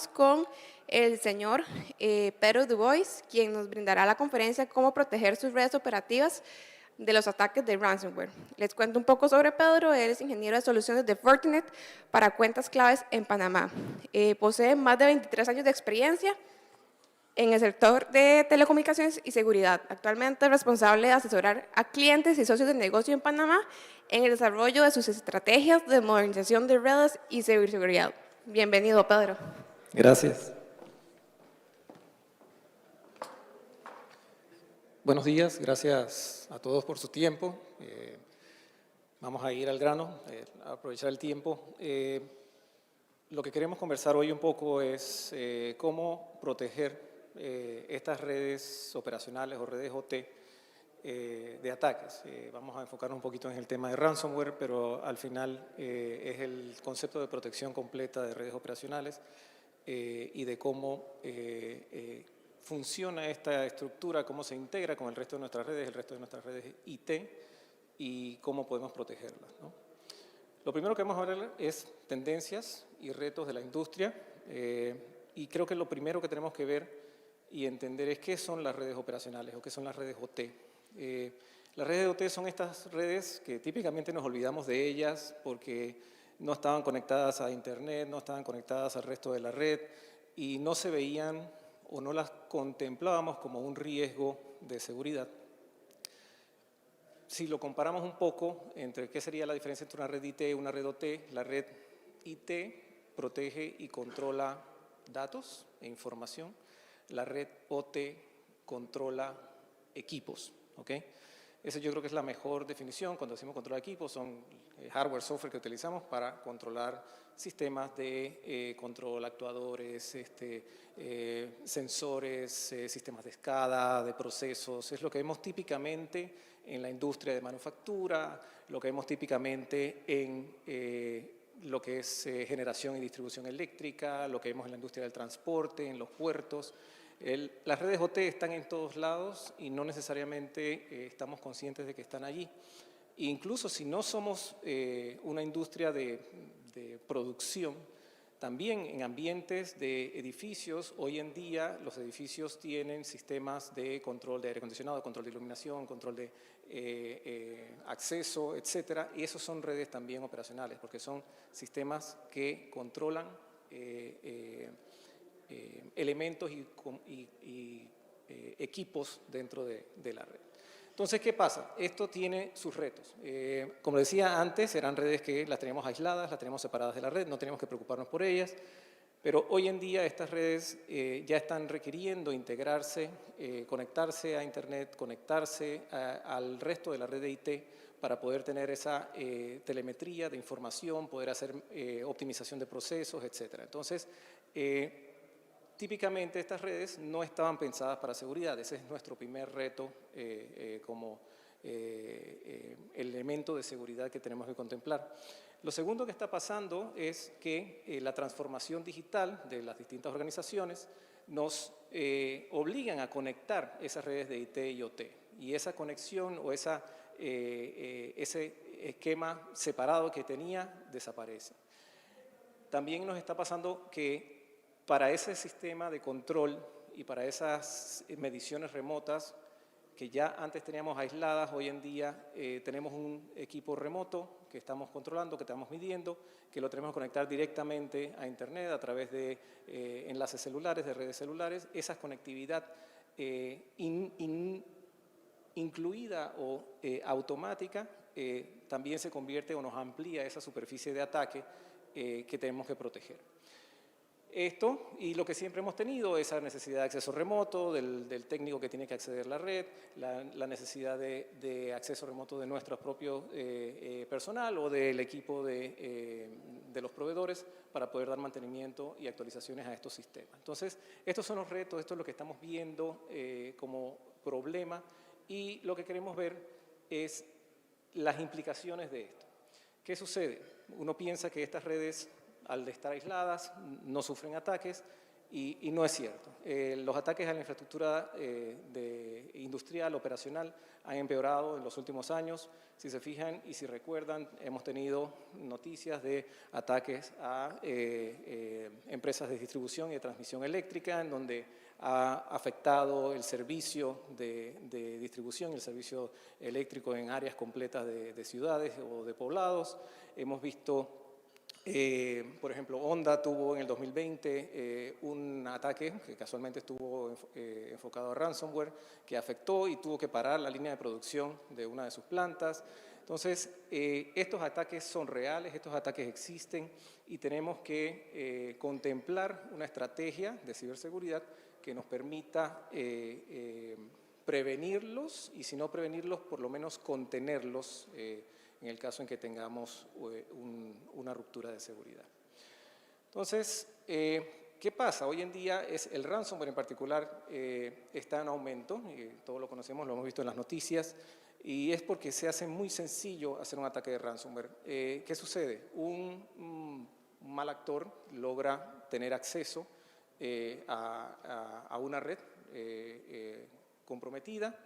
contamos con el señor Pedro Dubois, quien nos brindará la conferencia Cómo proteger sus redes operativas de los ataques de ransomware. Les cuento un poco sobre Pedro. Él es ingeniero de soluciones de Fortinet para cuentas claves en Panamá. Posee más de 23 años de experiencia en el sector de telecomunicaciones y seguridad. Actualmente es responsable de asesorar a clientes y socios de negocio en Panamá en el desarrollo de sus estrategias de modernización de redes y ciberseguridad. Bienvenido, Pedro. Gracias. Buenos días, gracias a todos por su tiempo. Vamos a ir al grano, a aprovechar el tiempo. Lo que queremos conversar hoy un poco es cómo proteger estas redes operacionales o redes OT de ataques. Vamos a enfocarnos un poquito en el tema de ransomware, pero al final es el concepto de protección completa de redes operacionales y de cómo funciona esta estructura, cómo se integra con el resto de nuestras redes, el resto de nuestras redes IT y cómo podemos protegerlas, ¿no? Lo primero que vamos a ver es tendencias y retos de la industria y creo que lo primero que tenemos que ver y entender es qué son las redes operacionales o qué son las redes OT. Las redes OT son estas redes que típicamente nos olvidamos de ellas porque no estaban conectadas a Internet, no estaban conectadas al resto de la red y no se veían o no las contemplábamos como un riesgo de seguridad. Si lo comparamos un poco entre qué sería la diferencia entre una red IT y una red OT, la red IT protege y controla datos e información, la red OT controla equipos, ¿ok? Esa yo creo que es la mejor definición. Cuando decimos controlar equipos, son hardware, software que utilizamos para controlar sistemas de control, actuadores, sensores, sistemas de SCADA, de procesos. Es lo que vemos típicamente en la industria de manufactura, lo que vemos típicamente en lo que es generación y distribución eléctrica, lo que vemos en la industria del transporte, en los puertos. Las redes OT están en todos lados y no necesariamente estamos conscientes de que están allí. Incluso si no somos una industria de producción, también en ambientes de edificios, hoy en día los edificios tienen sistemas de control de aire acondicionado, control de iluminación, control de acceso, etcétera, y esos son redes también operacionales, porque son sistemas que controlan elementos y equipos dentro de la red. Entonces, ¿qué pasa? Esto tiene sus retos. Como decía antes, eran redes que las teníamos aisladas, las teníamos separadas de la red, no teníamos que preocuparnos por ellas, pero hoy en día estas redes ya están requiriendo integrarse, conectarse a Internet, conectarse al resto de la red de IT para poder tener esa telemetría de información, poder hacer optimización de procesos, etc. Entonces, típicamente estas redes no estaban pensadas para seguridad. Ese es nuestro primer reto como elemento de seguridad que tenemos que contemplar. Lo segundo que está pasando es que la transformación digital de las distintas organizaciones nos obligan a conectar esas redes de IT y OT. Y esa conexión o ese esquema separado que tenía desaparece. También nos está pasando que para ese sistema de control y para esas mediciones remotas que ya antes teníamos aisladas, hoy en día tenemos un equipo remoto que estamos controlando, que estamos midiendo, que lo tenemos que conectar directamente a Internet a través de enlaces celulares, de redes celulares. Esa conectividad incluida o automática también se convierte o nos amplía esa superficie de ataque que tenemos que proteger. Esto y lo que siempre hemos tenido, esa necesidad de acceso remoto, del técnico que tiene que acceder a la red, la necesidad de acceso remoto de nuestro propio personal o del equipo de los proveedores para poder dar mantenimiento y actualizaciones a estos sistemas. Entonces, estos son los retos, esto es lo que estamos viendo como problema y lo que queremos ver es las implicaciones de esto. ¿Qué sucede? Uno piensa que estas redes, al estar aisladas, no sufren ataques y no es cierto. Los ataques a la infraestructura industrial, operacional, han empeorado en los últimos años. Si se fijan y si recuerdan, hemos tenido noticias de ataques a empresas de distribución y de transmisión eléctrica, en donde ha afectado el servicio de distribución y el servicio eléctrico en áreas completas de ciudades o de poblados. Hemos visto, por ejemplo, Honda tuvo en el 2020 un ataque que casualmente estuvo enfocado a ransomware, que afectó y tuvo que parar la línea de producción de una de sus plantas. Entonces, estos ataques son reales, estos ataques existen y tenemos que contemplar una estrategia de ciberseguridad que nos permita prevenirlos y, si no prevenirlos, por lo menos contenerlos en el caso en que tengamos una ruptura de seguridad. Entonces, ¿qué pasa? Hoy en día el ransomware en particular está en aumento, todos lo conocemos, lo hemos visto en las noticias, y es porque se hace muy sencillo hacer un ataque de ransomware. ¿Qué sucede? Un mal actor logra tener acceso a una red comprometida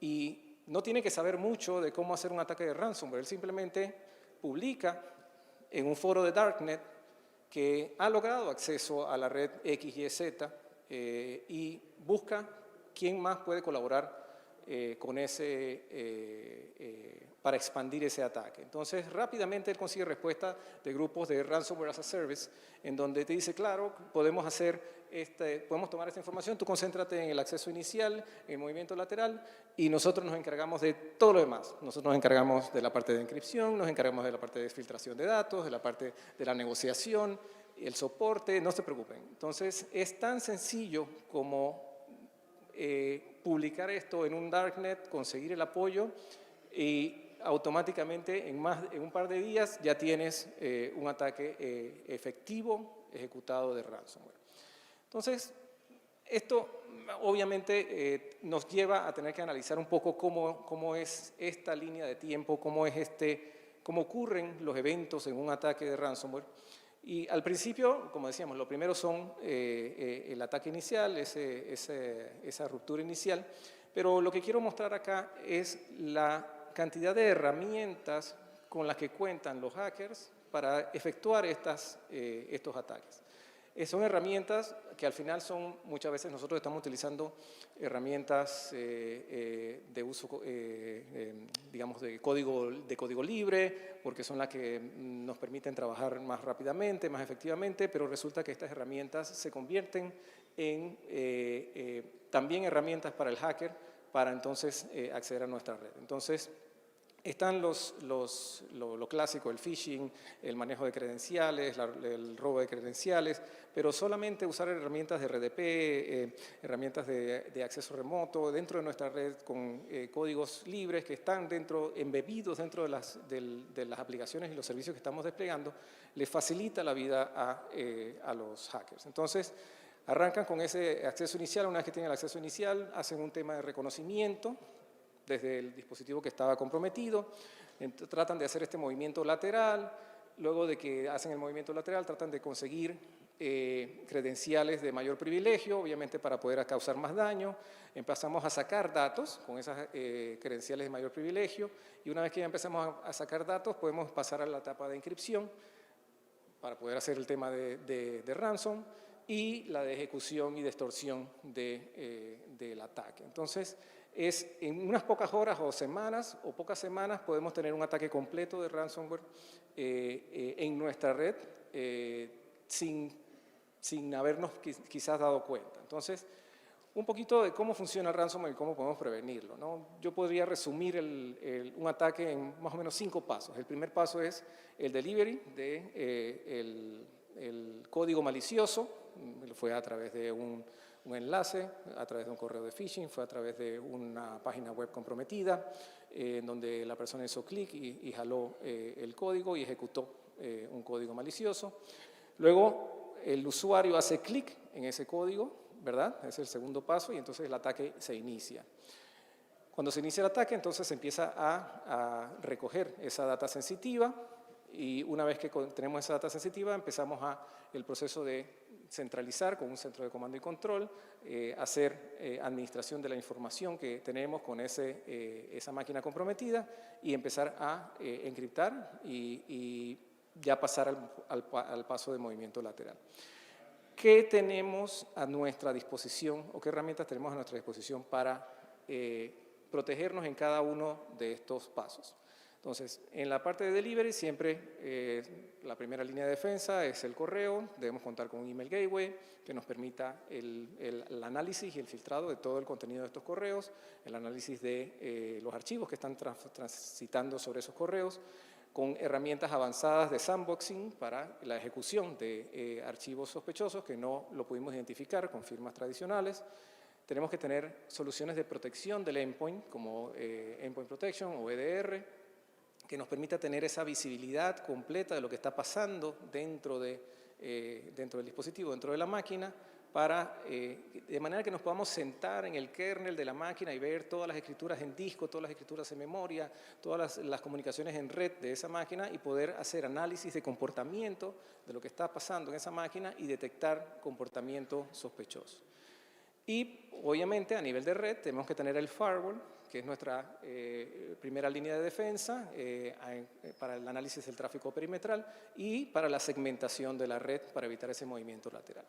y no tiene que saber mucho de cómo hacer un ataque de ransomware. Él simplemente publica en un foro de Darknet que ha logrado acceso a la red XYZ y busca quién más puede colaborar con para expandir ese ataque. Entonces, rápidamente él consigue respuesta de grupos de Ransomware as a Service, en donde te dice, claro, podemos tomar esta información, tú concéntrate en el acceso inicial, en el movimiento lateral, y nosotros nos encargamos de todo lo demás. Nosotros nos encargamos de la parte de encripción, nos encargamos de la parte de filtración de datos, de la parte de la negociación, el soporte, no se preocupen. Entonces, es tan sencillo como publicar esto en un Darknet, conseguir el apoyo y automáticamente en un par de días ya tienes un ataque efectivo ejecutado de ransomware. Entonces, esto obviamente nos lleva a tener que analizar un poco cómo es esta línea de tiempo, cómo ocurren los eventos en un ataque de ransomware. Y al principio, como decíamos, lo primero son el ataque inicial, esa ruptura inicial, pero lo que quiero mostrar acá es la cantidad de herramientas con las que cuentan los hackers para efectuar estos ataques. Son herramientas que al final muchas veces nosotros estamos utilizando herramientas de uso, digamos, de código libre, porque son las que nos permiten trabajar más rápidamente, más efectivamente, pero resulta que estas herramientas se convierten en también herramientas para el hacker para entonces acceder a nuestra red. Entonces, están lo clásico, el phishing, el manejo de credenciales, el robo de credenciales, pero solamente usar herramientas de RDP, herramientas de acceso remoto dentro de nuestra red con códigos libres que están embebidos dentro de las aplicaciones y los servicios que estamos desplegando, les facilita la vida a los hackers. Entonces, arrancan con ese acceso inicial. Una vez que tienen el acceso inicial, hacen un tema de reconocimiento desde el dispositivo que estaba comprometido, tratan de hacer este movimiento lateral, luego de que hacen el movimiento lateral tratan de conseguir credenciales de mayor privilegio, obviamente para poder causar más daño. Empezamos a sacar datos con esas credenciales de mayor privilegio y una vez que ya empezamos a sacar datos podemos pasar a la etapa de encripción para poder hacer el tema de ransom y la de ejecución y de extorsión del ataque. Entonces, en unas pocas horas o semanas o pocas semanas podemos tener un ataque completo de ransomware en nuestra red sin habernos quizás dado cuenta. Entonces, un poquito de cómo funciona el ransomware y cómo podemos prevenirlo, ¿no? Yo podría resumir un ataque en más o menos 5 pasos. El primer paso es el delivery el código malicioso, fue a través de un enlace, a través de un correo de phishing, fue a través de una página web comprometida, en donde la persona hizo clic y jaló el código y ejecutó un código malicioso. Luego, el usuario hace clic en ese código, ¿verdad? Ese es el segundo paso y entonces el ataque se inicia. Cuando se inicia el ataque, entonces se empieza a recoger esa data sensitiva Y una vez que tenemos esa data sensitiva, empezamos el proceso de centralizar con un centro de comando y control, hacer administración de la información que tenemos con esa máquina comprometida y empezar a encriptar y ya pasar al paso de movimiento lateral. ¿Qué tenemos a nuestra disposición o qué herramientas tenemos a nuestra disposición para protegernos en cada uno de estos pasos? Entonces, en la parte de delivery siempre la primera línea de defensa es el correo. Debemos contar con un email gateway que nos permita el análisis y el filtrado de todo el contenido de estos correos, el análisis de los archivos que están transitando sobre esos correos, con herramientas avanzadas de sandboxing para la ejecución de archivos sospechosos que no lo pudimos identificar con firmas tradicionales. Tenemos que tener soluciones de protección del endpoint, como Endpoint Protection o EDR, que nos permita tener esa visibilidad completa de lo que está pasando dentro del dispositivo, dentro de la máquina, de manera que nos podamos sentar en el kernel de la máquina y ver todas las escrituras en disco, todas las escrituras en memoria, todas las comunicaciones en red de esa máquina y poder hacer análisis de comportamiento de lo que está pasando en esa máquina y detectar comportamiento sospechoso. Y obviamente a nivel de red tenemos que tener el firewall, que es nuestra primera línea de defensa para el análisis del tráfico perimetral y para la segmentación de la red para evitar ese movimiento lateral.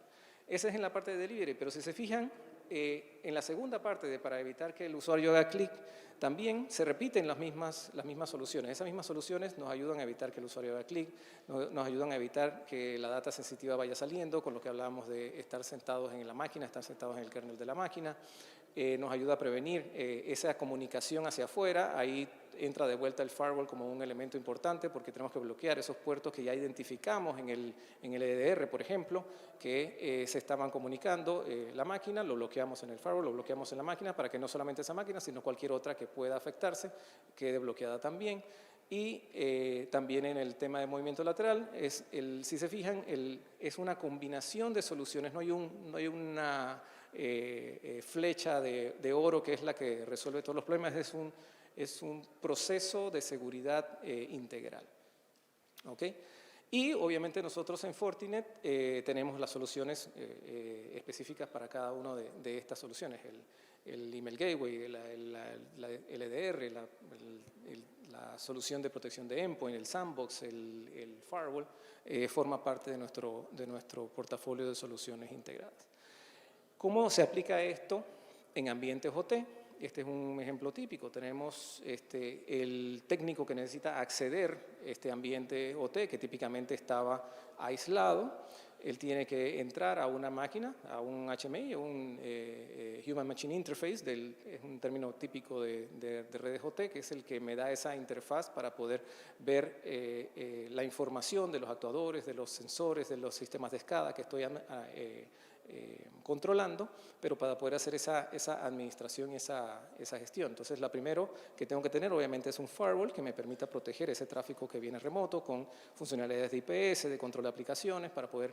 Esa es en la parte de delivery, pero si se fijan, en la segunda parte para evitar que el usuario haga clic, también se repiten las mismas soluciones. Esas mismas soluciones nos ayudan a evitar que el usuario haga clic, nos ayudan a evitar que la data sensitiva vaya saliendo, con lo que hablábamos de estar sentados en la máquina, estar sentados en el kernel de la máquina. Nos ayuda a prevenir esa comunicación hacia afuera. Ahí entra de vuelta el firewall como un elemento importante porque tenemos que bloquear esos puertos que ya identificamos en el EDR, por ejemplo, que se estaban comunicando la máquina, lo bloqueamos en el firewall, lo bloqueamos en la máquina para que no solamente esa máquina, sino cualquier otra que pueda afectarse quede bloqueada también. Y también en el tema de movimiento lateral, si se fijan, es una combinación de soluciones, no hay una flecha de oro que es la que resuelve todos los problemas, es un proceso de seguridad integral. ¿Okay? Y obviamente nosotros en Fortinet tenemos las soluciones específicas para cada una de estas soluciones, el email gateway, el EDR, la solución de protección de endpoint, el sandbox, el firewall, forma parte de nuestro portafolio de soluciones integradas. ¿Cómo se aplica esto en ambientes OT? Este es un ejemplo típico. Tenemos el técnico que necesita acceder a este ambiente OT, que típicamente estaba aislado. Él tiene que entrar a una máquina, a un HMI, a un Human Machine Interface, es un término típico de redes OT, que es el que me da esa interfaz para poder ver la información de los actuadores, de los sensores, de los sistemas de escala que estoy controlando, pero para poder hacer esa administración y esa gestión. Entonces, la primero que tengo que tener, obviamente, es un firewall que me permita proteger ese tráfico que viene remoto con funcionalidades de IPS, de control de aplicaciones, para poder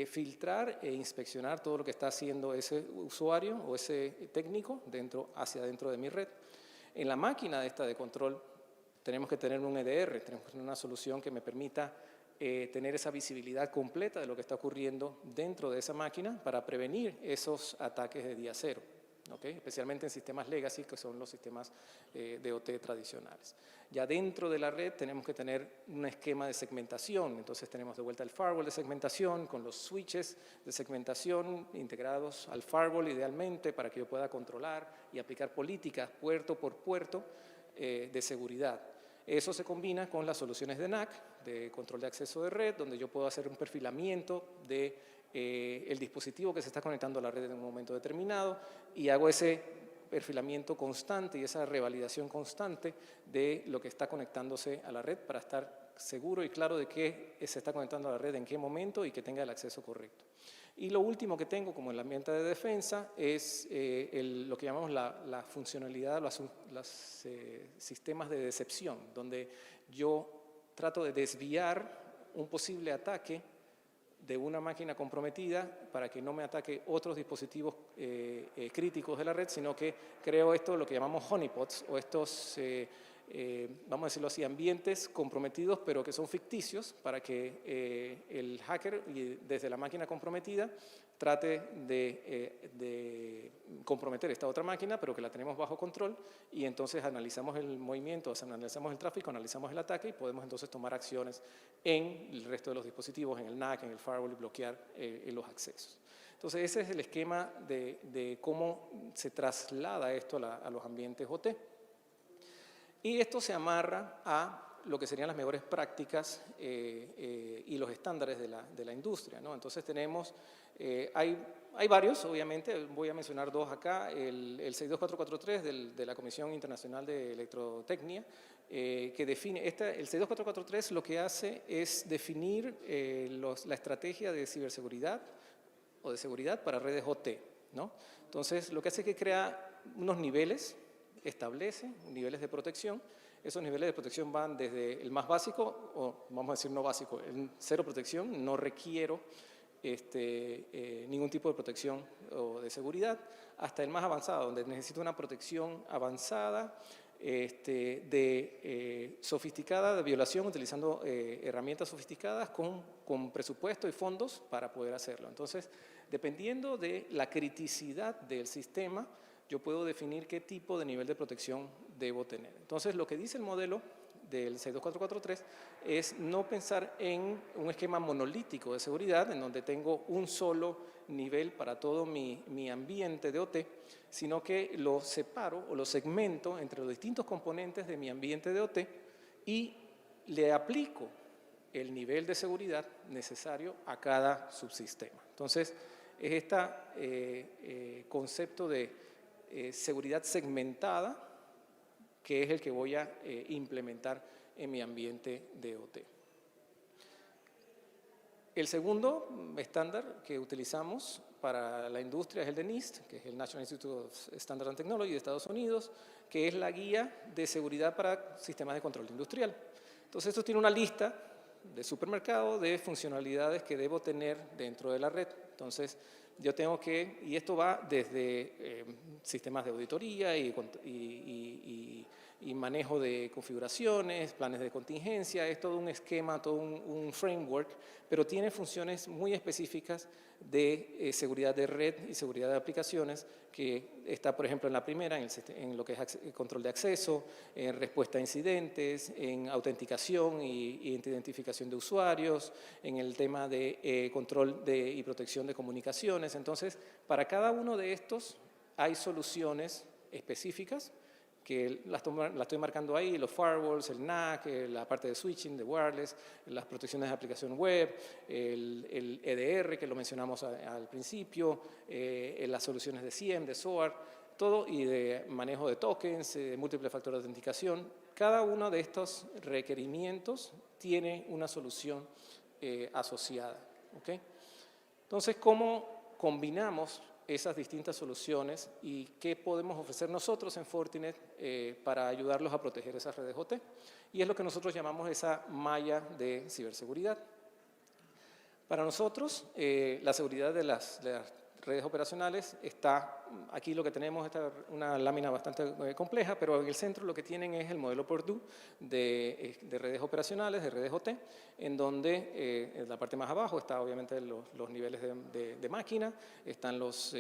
filtrar e inspeccionar todo lo que está haciendo ese usuario o ese técnico hacia dentro de mi red. En la máquina de control tenemos que tener un EDR, tenemos que tener una solución que me permita tener esa visibilidad completa de lo que está ocurriendo dentro de esa máquina para prevenir esos ataques de día cero, ¿okay? Especialmente en sistemas legacy, que son los sistemas de OT tradicionales. Ya dentro de la red tenemos que tener un esquema de segmentación, entonces tenemos de vuelta el firewall de segmentación con los switches de segmentación integrados al firewall idealmente para que yo pueda controlar y aplicar políticas puerto por puerto de seguridad. Eso se combina con las soluciones de NAC, de control de acceso de red, donde yo puedo hacer un perfilamiento del dispositivo que se está conectando a la red en un momento determinado y hago ese perfilamiento constante y esa revalidación constante de lo que está conectándose a la red para estar seguro y claro de que se está conectando a la red en qué momento y que tenga el acceso correcto. Y lo último que tengo como herramienta de defensa es lo que llamamos la funcionalidad, los sistemas de decepción, donde yo trato de desviar un posible ataque de una máquina comprometida para que no me ataque otros dispositivos críticos de la red, sino que creo lo que llamamos honeypots o estos vamos a decirlo así, ambientes comprometidos, pero que son ficticios, para que el hacker, desde la máquina comprometida, trate de comprometer esta otra máquina, pero que la tenemos bajo control, y entonces analizamos el movimiento, analizamos el tráfico, analizamos el ataque, y podemos entonces tomar acciones en el resto de los dispositivos, en el NAC, en el firewall, y bloquear los accesos. Entonces, ese es el esquema de cómo se traslada esto a los ambientes OT. Y esto se amarra a lo que serían las mejores prácticas y los estándares de la industria, ¿no? Entonces tenemos, hay varios, obviamente, voy a mencionar dos acá, el 62443 de la Comisión Internacional de Electrotecnia, que define, el 62443 lo que hace es definir la estrategia de ciberseguridad o de seguridad para redes OT, ¿no? Entonces lo que hace es que crea unos niveles, establece niveles de protección. Esos niveles de protección van desde el más básico, o vamos a decir no básico, el cero protección, no requiero ningún tipo de protección o de seguridad, hasta el más avanzado, donde necesito una protección avanzada, sofisticada, de violación, utilizando herramientas sofisticadas con presupuesto y fondos para poder hacerlo. Entonces, dependiendo de la criticidad del sistema, yo puedo definir qué tipo de nivel de protección debo tener. Entonces, lo que dice el modelo del 62443 es no pensar en un esquema monolítico de seguridad, en donde tengo un solo nivel para todo mi ambiente de OT, sino que lo separo o lo segmento entre los distintos componentes de mi ambiente de OT y le aplico el nivel de seguridad necesario a cada subsistema. Entonces, es este concepto de seguridad segmentada, que es el que voy a implementar en mi ambiente de OT. El segundo estándar que utilizamos para la industria es el de NIST, que es el National Institute of Standards and Technology de Estados Unidos, que es la guía de seguridad para sistemas de control industrial. Entonces, esto tiene una lista de supermercado de funcionalidades que debo tener dentro de la red. Entonces, yo tengo que, y esto va desde sistemas de auditoría y manejo de configuraciones, planes de contingencia, es todo un esquema, todo un framework, pero tiene funciones muy específicas de seguridad de red y seguridad de aplicaciones, que está, por ejemplo, en la primera, en lo que es control de acceso, en respuesta a incidentes, en autenticación y identificación de usuarios, en el tema de control y protección de comunicaciones. Entonces, para cada uno de estos hay soluciones específicas que las estoy marcando ahí, los firewalls, el NAC, la parte de switching, de wireless, las protecciones de aplicación web, el EDR, que lo mencionamos al principio, las soluciones de SIEM, de SOAR, todo, y de manejo de tokens, de múltiples factores de autenticación. Cada uno de estos requerimientos tiene una solución asociada, ¿okay? Entonces, ¿cómo combinamos esas distintas soluciones y qué podemos ofrecer nosotros en Fortinet para ayudarlos a proteger esas redes OT? Y es lo que nosotros llamamos esa malla de ciberseguridad. Para nosotros, la seguridad de las redes operacionales está, aquí lo que tenemos es una lámina bastante compleja, pero en el centro lo que tienen es el modelo Purdue de redes operacionales, de redes OT, en donde en la parte más abajo está obviamente los niveles de máquina, están los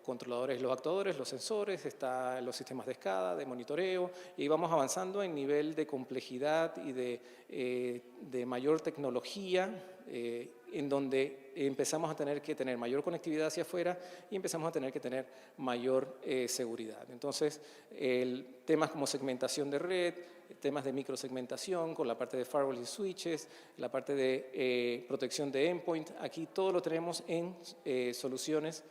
controladores, los actuadores, los sensores, están los sistemas de escala, de monitoreo, y vamos avanzando en nivel de complejidad y de mayor tecnología, en donde empezamos a tener que tener mayor conectividad hacia afuera y empezamos a tener que tener mayor seguridad. Entonces, temas como segmentación de red, temas de microsegmentación con la parte de firewalls y switches, la parte de protección de endpoint, aquí todo lo tenemos en soluciones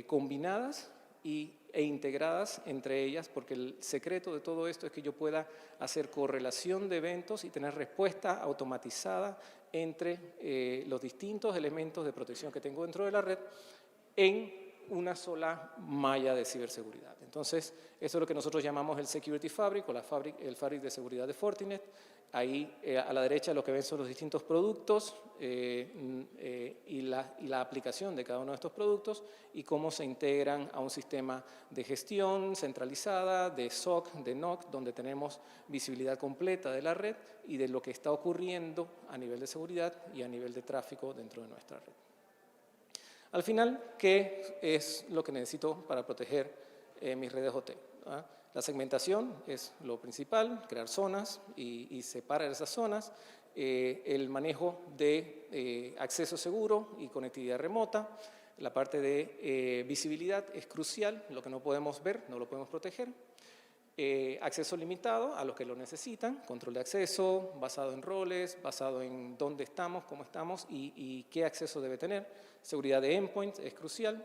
combinadas e integradas entre ellas, porque el secreto de todo esto es que yo pueda hacer correlación de eventos y tener respuesta automatizada entre los distintos elementos de protección que tengo dentro de la red en una sola malla de ciberseguridad. Entonces, eso es lo que nosotros llamamos el Security Fabric o el Fabric de seguridad de Fortinet. Ahí a la derecha lo que ven son los distintos productos y la aplicación de cada uno de estos productos y cómo se integran a un sistema de gestión centralizada, de SOC, de NOC, donde tenemos visibilidad completa de la red y de lo que está ocurriendo a nivel de seguridad y a nivel de tráfico dentro de nuestra red. Al final, ¿qué es lo que necesito para proteger mis redes OT? La segmentación es lo principal, crear zonas y separar esas zonas. El manejo de acceso seguro y conectividad remota. La parte de visibilidad es crucial, lo que no podemos ver no lo podemos proteger. Acceso limitado a los que lo necesitan, control de acceso, basado en roles, basado en dónde estamos, cómo estamos y qué acceso debe tener. Seguridad de endpoints es crucial.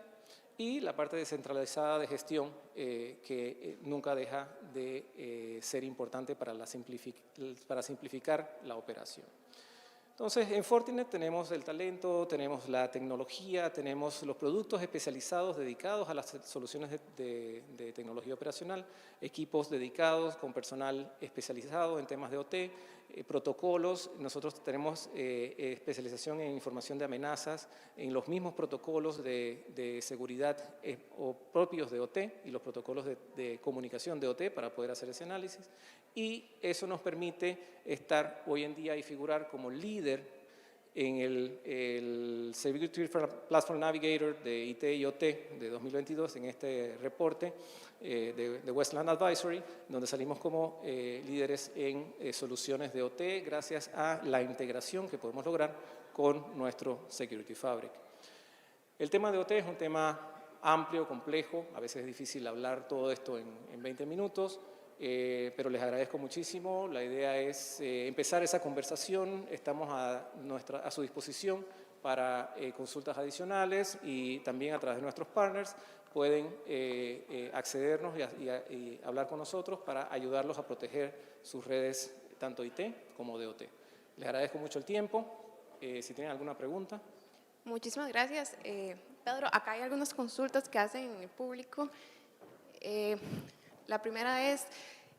Y la parte descentralizada de gestión, que nunca deja de ser importante para simplificar la operación. Entonces, en Fortinet tenemos el talento, tenemos la tecnología, tenemos los productos especializados dedicados a las soluciones de tecnología operacional, equipos dedicados con personal especializado en temas de OT, protocolos. Nosotros tenemos especialización en información de amenazas, en los mismos protocolos de seguridad o propios de OT y los protocolos de comunicación de OT para poder hacer ese análisis. Y eso nos permite estar hoy en día y figurar como líder en el Security Platform Navigator de IT y OT de 2022, en este reporte de Westland Advisory, donde salimos como líderes en soluciones de OT gracias a la integración que podemos lograr con nuestro Security Fabric. El tema de OT es un tema amplio, complejo, a veces es difícil hablar todo esto en 20 minutos, pero les agradezco muchísimo. La idea es empezar esa conversación. Estamos a su disposición para consultas adicionales y también a través de nuestros partners pueden accedernos y hablar con nosotros para ayudarlos a proteger sus redes tanto IT como de OT. Les agradezco mucho el tiempo. Si tienen alguna pregunta. Muchísimas gracias. Pedro, acá hay algunas consultas que hacen en el público. La primera es,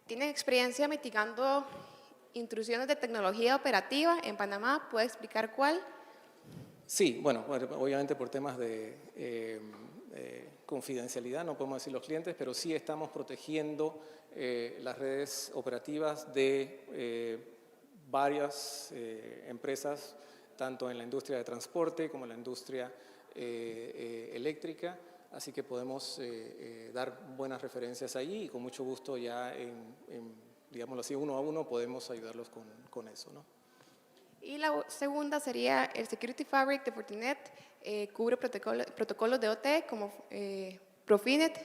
¿tienen experiencia mitigando intrusiones de tecnología operativa en Panamá? ¿Puede explicar cuál? Sí, bueno, obviamente por temas de confidencialidad no podemos decir los clientes, pero sí estamos protegiendo las redes operativas de varias empresas, tanto en la industria de transporte como en la industria eléctrica. Así que podemos dar buenas referencias allí y con mucho gusto ya digámoslo así, uno a uno podemos ayudarlos con eso, ¿no? Y la segunda sería, el Security Fabric de Fortinet cubre protocolos de OT como Profinet,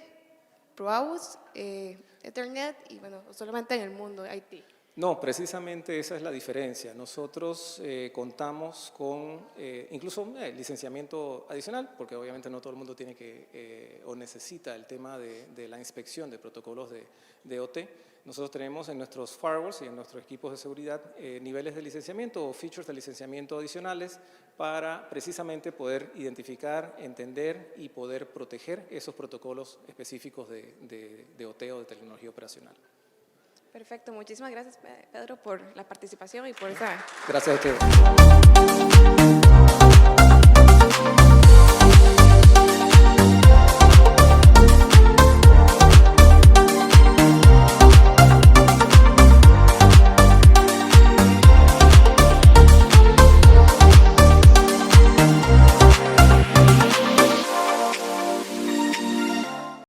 ProAuth, Ethernet y bueno, solamente en el mundo IT. No, precisamente esa es la diferencia. Nosotros contamos con incluso licenciamiento adicional, porque obviamente no todo el mundo tiene o necesita el tema de la inspección de protocolos de OT. Nosotros tenemos en nuestros firewalls y en nuestros equipos de seguridad niveles de licenciamiento o features de licenciamiento adicionales para precisamente poder identificar, entender y poder proteger esos protocolos específicos de OT o de tecnología operacional. Perfecto, muchísimas gracias Pedro por la participación y por esa... Gracias a ustedes.